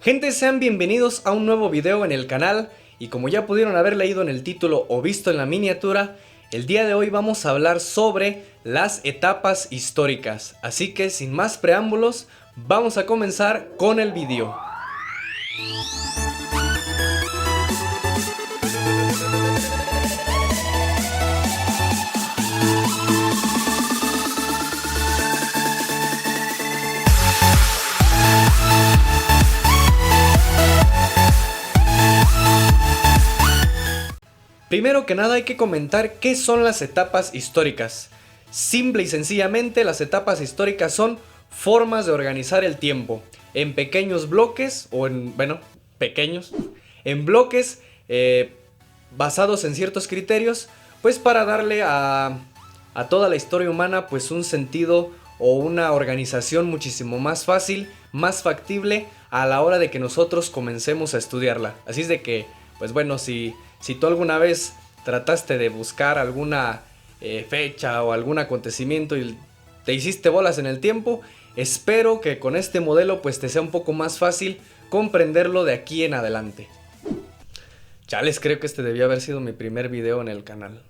Gente, sean bienvenidos a un nuevo video en el canal y como ya pudieron haber leído en el título o visto en la miniatura, el día de hoy vamos a hablar sobre las etapas históricas. Así que sin más preámbulos, vamos a comenzar con el video. Primero que nada hay que comentar qué son las etapas históricas. Simple y sencillamente las etapas históricas son formas de organizar el tiempo en pequeños bloques o en bloques basados en ciertos criterios, pues para darle a toda la historia humana pues un sentido o una organización muchísimo más fácil, más factible a la hora de que nosotros comencemos a estudiarla. Así es de que, pues bueno, si tú alguna vez trataste de buscar alguna fecha o algún acontecimiento y te hiciste bolas en el tiempo, espero que con este modelo pues te sea un poco más fácil comprenderlo de aquí en adelante. Chales, creo que este debió haber sido mi primer video en el canal.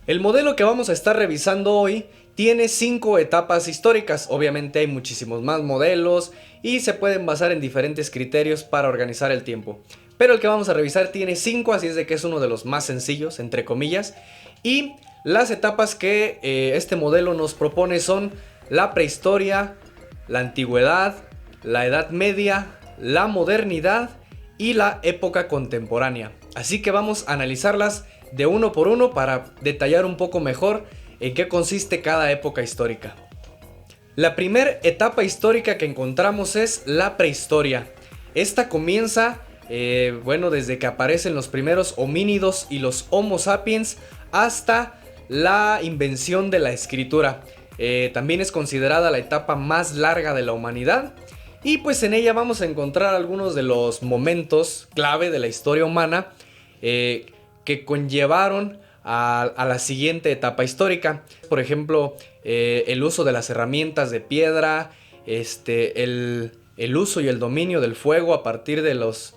El modelo que vamos a estar revisando hoy tiene 5 etapas históricas. Obviamente hay muchísimos más modelos y se pueden basar en diferentes criterios para organizar el tiempo. Pero el que vamos a revisar tiene 5, así es de que es uno de los más sencillos, entre comillas. Y las etapas que este modelo nos propone son la prehistoria, la antigüedad, la edad media, la modernidad y la época contemporánea. Así que vamos a analizarlas de uno por uno para detallar un poco mejor en qué consiste cada época histórica. La primera etapa histórica que encontramos es la prehistoria. Esta comienza desde que aparecen los primeros homínidos y los Homo sapiens hasta la invención de la escritura. También es considerada la etapa más larga de la humanidad y pues en ella vamos a encontrar algunos de los momentos clave de la historia humana que conllevaron a la siguiente etapa histórica. Por ejemplo, el uso de las herramientas de piedra, el uso y el dominio del fuego a partir de los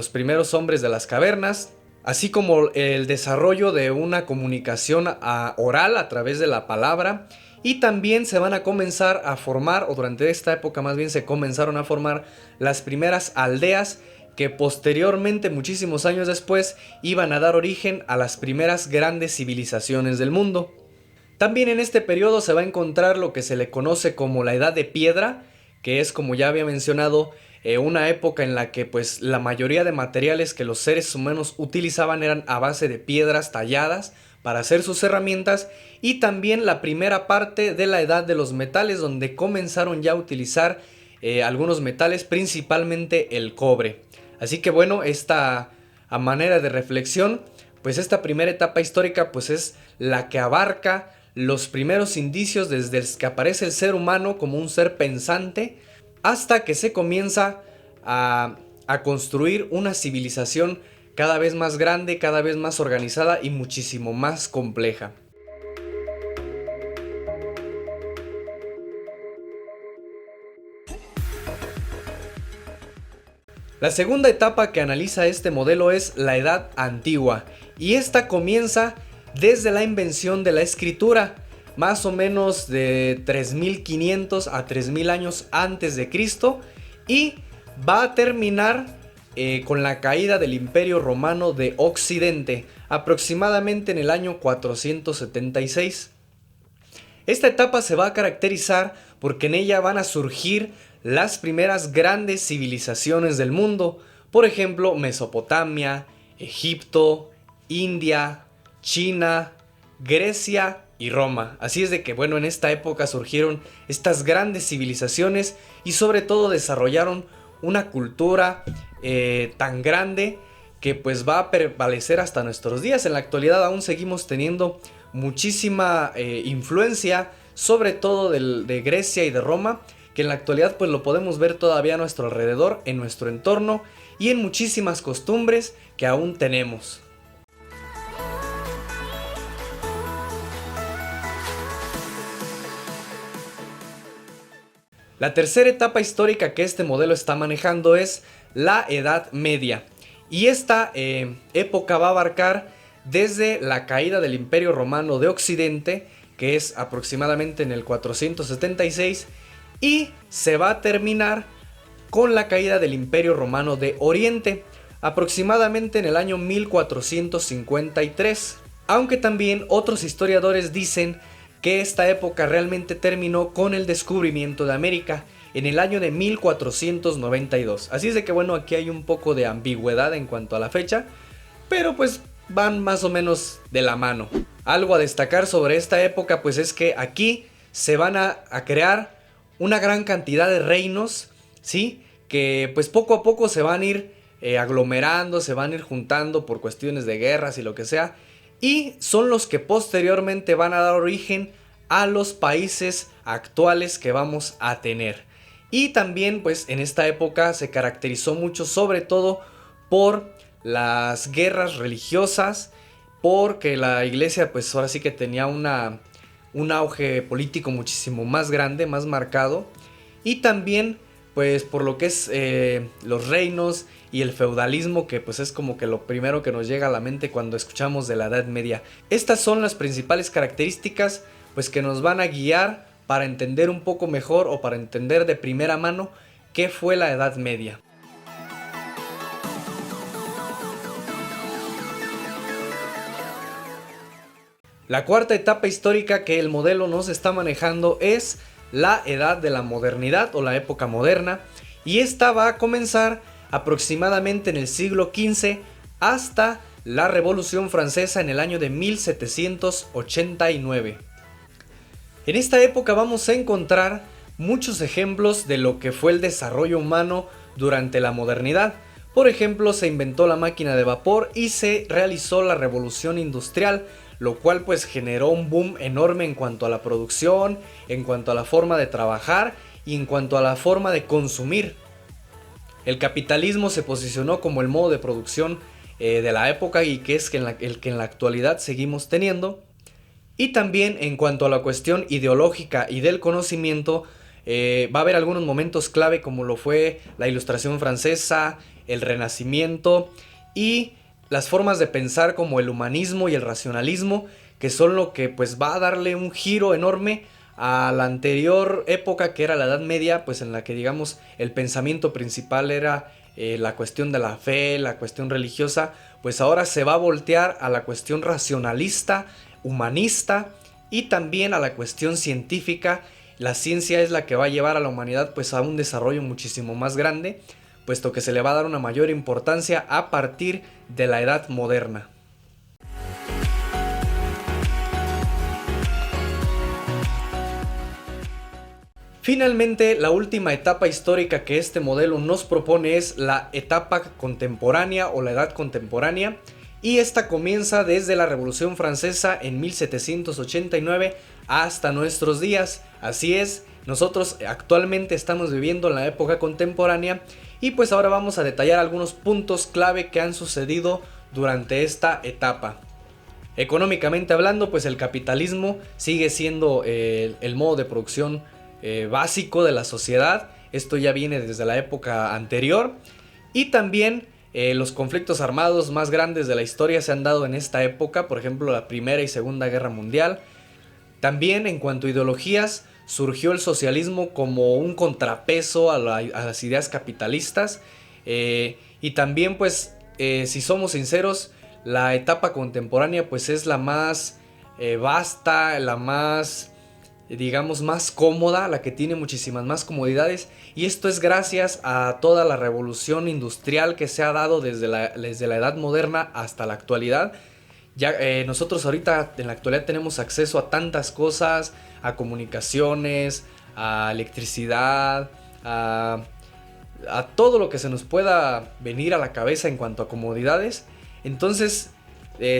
primeros hombres de las cavernas, así como el desarrollo de una comunicación oral a través de la palabra. Y también se van a comenzar a formar, o durante esta época más bien se comenzaron a formar las primeras aldeas que posteriormente, muchísimos años después, iban a dar origen a las primeras grandes civilizaciones del mundo. También en este periodo se va a encontrar lo que se le conoce como la Edad de Piedra, que es, como ya había mencionado, una época en la que pues la mayoría de materiales que los seres humanos utilizaban eran a base de piedras talladas para hacer sus herramientas, y también la primera parte de la edad de los metales, donde comenzaron ya a utilizar algunos metales, principalmente el cobre. Así que bueno, a manera de reflexión, pues esta primera etapa histórica pues es la que abarca los primeros indicios desde que aparece el ser humano como un ser pensante hasta que se comienza a construir una civilización cada vez más grande, cada vez más organizada y muchísimo más compleja. La segunda etapa que analiza este modelo es la Edad Antigua, y esta comienza desde la invención de la escritura, más o menos de 3500 a 3000 años antes de Cristo, y va a terminar con la caída del Imperio Romano de Occidente, aproximadamente en el año 476. Esta etapa se va a caracterizar porque en ella van a surgir las primeras grandes civilizaciones del mundo, por ejemplo Mesopotamia, Egipto, India, China, Grecia y Roma. Así es de que bueno, en esta época surgieron estas grandes civilizaciones y sobre todo desarrollaron una cultura tan grande que pues va a prevalecer hasta nuestros días. En la actualidad aún seguimos teniendo muchísima influencia, sobre todo de Grecia y de Roma, que en la actualidad pues lo podemos ver todavía a nuestro alrededor, en nuestro entorno y en muchísimas costumbres que aún tenemos. La tercera etapa histórica que este modelo está manejando es la Edad Media. Y esta época va a abarcar desde la caída del Imperio Romano de Occidente, que es aproximadamente en el 476, y se va a terminar con la caída del Imperio Romano de Oriente, aproximadamente en el año 1453. Aunque también otros historiadores dicen que esta época realmente terminó con el descubrimiento de América en el año de 1492. Así es de que bueno, aquí hay un poco de ambigüedad en cuanto a la fecha, pero pues van más o menos de la mano. Algo a destacar sobre esta época pues es que aquí se van a crear una gran cantidad de reinos, ¿sí? Que pues poco a poco se van a ir aglomerando, se van a ir juntando por cuestiones de guerras y lo que sea, y son los que posteriormente van a dar origen a los países actuales que vamos a tener. Y también pues en esta época se caracterizó mucho sobre todo por las guerras religiosas, porque la iglesia pues ahora sí que tenía un auge político muchísimo más grande, más marcado, y también pues por lo que es los reinos y el feudalismo, que pues es como que lo primero que nos llega a la mente cuando escuchamos de la Edad Media. Estas son las principales características pues que nos van a guiar para entender un poco mejor o para entender de primera mano qué fue la Edad Media. La cuarta etapa histórica que el modelo nos está manejando es la Edad de la Modernidad o la época moderna, y esta va a comenzar aproximadamente en el siglo XV hasta la Revolución Francesa en el año de 1789. En esta época vamos a encontrar muchos ejemplos de lo que fue el desarrollo humano durante la modernidad. Por ejemplo, se inventó la máquina de vapor y se realizó la revolución industrial, lo cual pues generó un boom enorme en cuanto a la producción, en cuanto a la forma de trabajar y en cuanto a la forma de consumir. El capitalismo se posicionó como el modo de producción de la época, y que es el que en la actualidad seguimos teniendo. Y también en cuanto a la cuestión ideológica y del conocimiento, va a haber algunos momentos clave como lo fue la Ilustración Francesa, el Renacimiento y las formas de pensar como el humanismo y el racionalismo, que son lo que pues va a darle un giro enorme a la anterior época, que era la Edad Media, pues en la que digamos el pensamiento principal era la cuestión de la fe, la cuestión religiosa. Pues ahora se va a voltear a la cuestión racionalista, humanista y también a la cuestión científica. La ciencia es la que va a llevar a la humanidad pues a un desarrollo muchísimo más grande, puesto que se le va a dar una mayor importancia a partir de la edad moderna. Finalmente, la última etapa histórica que este modelo nos propone es la etapa contemporánea o la edad contemporánea, y esta comienza desde la Revolución Francesa en 1789 hasta nuestros días. Así es, nosotros actualmente estamos viviendo en la época contemporánea, y pues ahora vamos a detallar algunos puntos clave que han sucedido durante esta etapa. Económicamente hablando, pues el capitalismo sigue siendo el modo de producción básico de la sociedad. Esto ya viene desde la época anterior, y también los conflictos armados más grandes de la historia se han dado en esta época, por ejemplo la Primera y Segunda Guerra Mundial. También en cuanto a ideologías, surgió el socialismo como un contrapeso a las ideas capitalistas, y también pues si somos sinceros, la etapa contemporánea pues es la más vasta, la más digamos más cómoda, la que tiene muchísimas más comodidades, y esto es gracias a toda la revolución industrial que se ha dado desde la edad moderna hasta la actualidad. Ya nosotros ahorita en la actualidad tenemos acceso a tantas cosas, a comunicaciones, a electricidad, a todo lo que se nos pueda venir a la cabeza en cuanto a comodidades. Entonces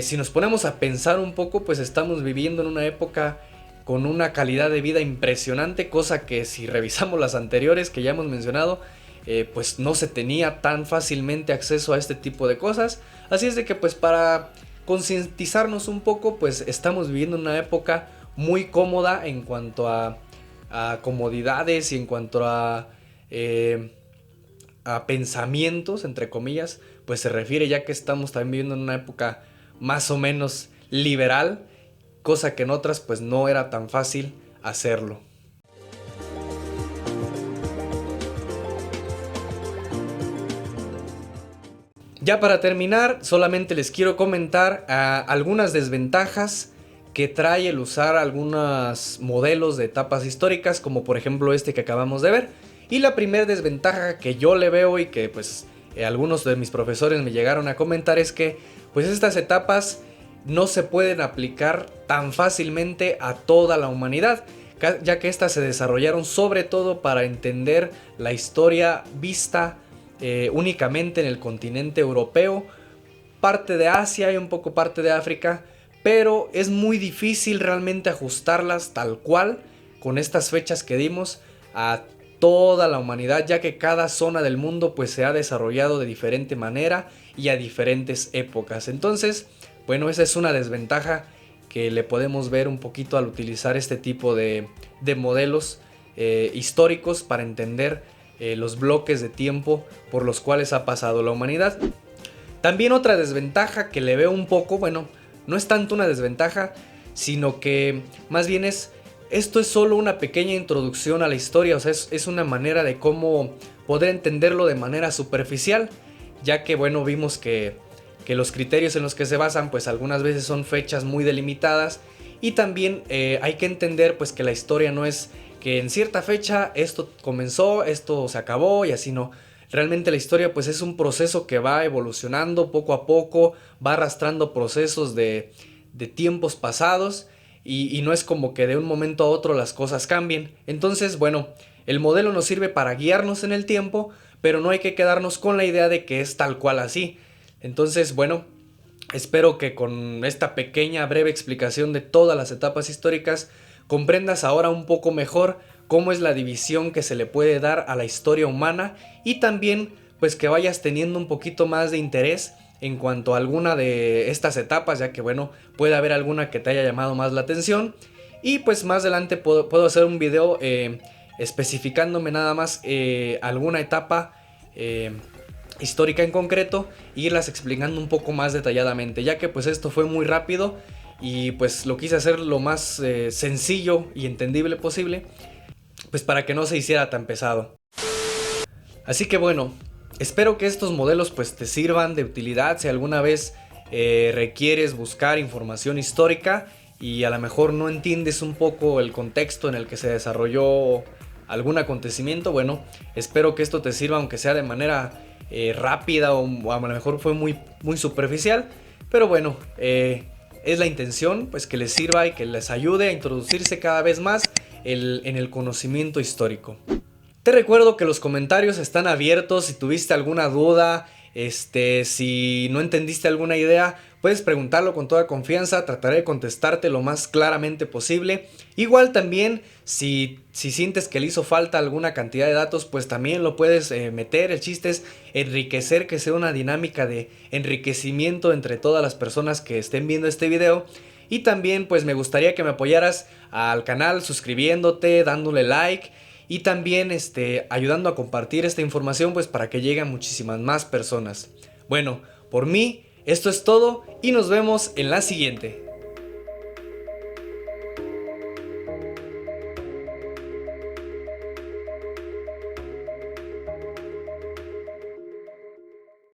si nos ponemos a pensar un poco, pues estamos viviendo en una época con una calidad de vida impresionante, cosa que si revisamos las anteriores que ya hemos mencionado, pues no se tenía tan fácilmente acceso a este tipo de cosas. Así es de que pues para concientizarnos un poco, pues estamos viviendo una época muy cómoda en cuanto a a comodidades y en cuanto a pensamientos, entre comillas, pues se refiere, ya que estamos también viviendo en una época más o menos liberal, cosa que en otras pues no era tan fácil hacerlo. Ya para terminar, solamente les quiero comentar algunas desventajas que trae el usar algunos modelos de etapas históricas, como por ejemplo este que acabamos de ver. Y la primera desventaja que yo le veo y que pues algunos de mis profesores me llegaron a comentar es que pues estas etapas no se pueden aplicar tan fácilmente a toda la humanidad, ya que estas se desarrollaron sobre todo para entender la historia vista únicamente en el continente europeo, parte de Asia y un poco parte de África, pero es muy difícil realmente ajustarlas tal cual con estas fechas que dimos a toda la humanidad, ya que cada zona del mundo pues se ha desarrollado de diferente manera y a diferentes épocas. Entonces, bueno, esa es una desventaja que le podemos ver un poquito al utilizar este tipo de modelos históricos para entender los bloques de tiempo por los cuales ha pasado la humanidad. También otra desventaja que le veo un poco, bueno, no es tanto una desventaja, sino que más bien esto es solo una pequeña introducción a la historia, o sea, es una manera de cómo poder entenderlo de manera superficial, ya que bueno, vimos que los criterios en los que se basan pues algunas veces son fechas muy delimitadas, y también hay que entender pues que la historia no es que en cierta fecha esto comenzó, esto se acabó y así no. Realmente la historia pues es un proceso que va evolucionando poco a poco, va arrastrando procesos de tiempos pasados y no es como que de un momento a otro las cosas cambien. Entonces, bueno, el modelo nos sirve para guiarnos en el tiempo, pero no hay que quedarnos con la idea de que es tal cual así. Entonces, bueno, espero que con esta pequeña breve explicación de todas las etapas históricas comprendas ahora un poco mejor cómo es la división que se le puede dar a la historia humana, y también pues que vayas teniendo un poquito más de interés en cuanto a alguna de estas etapas, ya que bueno, puede haber alguna que te haya llamado más la atención, y pues más adelante puedo hacer un video especificándome nada más alguna etapa histórica en concreto e irlas explicando un poco más detalladamente, ya que pues esto fue muy rápido y pues lo quise hacer lo más sencillo y entendible posible, pues para que no se hiciera tan pesado. Así que bueno, espero que estos modelos pues te sirvan de utilidad si alguna vez requieres buscar información histórica y a lo mejor no entiendes un poco el contexto en el que se desarrolló algún acontecimiento. Bueno, espero que esto te sirva, aunque sea de manera rápida o a lo mejor fue muy superficial, pero bueno, es la intención pues que les sirva y que les ayude a introducirse cada vez más en el conocimiento histórico. Te recuerdo que los comentarios están abiertos. Si tuviste alguna duda, si no entendiste alguna idea, puedes preguntarlo con toda confianza. Trataré de contestarte lo más claramente posible. Igual también, si sientes que le hizo falta alguna cantidad de datos, pues también lo puedes meter. El chiste es enriquecer, que sea una dinámica de enriquecimiento entre todas las personas que estén viendo este video. Y también pues me gustaría que me apoyaras al canal suscribiéndote, dándole like y también ayudando a compartir esta información pues para que llegue a muchísimas más personas. Bueno, por mí esto es todo y nos vemos en la siguiente.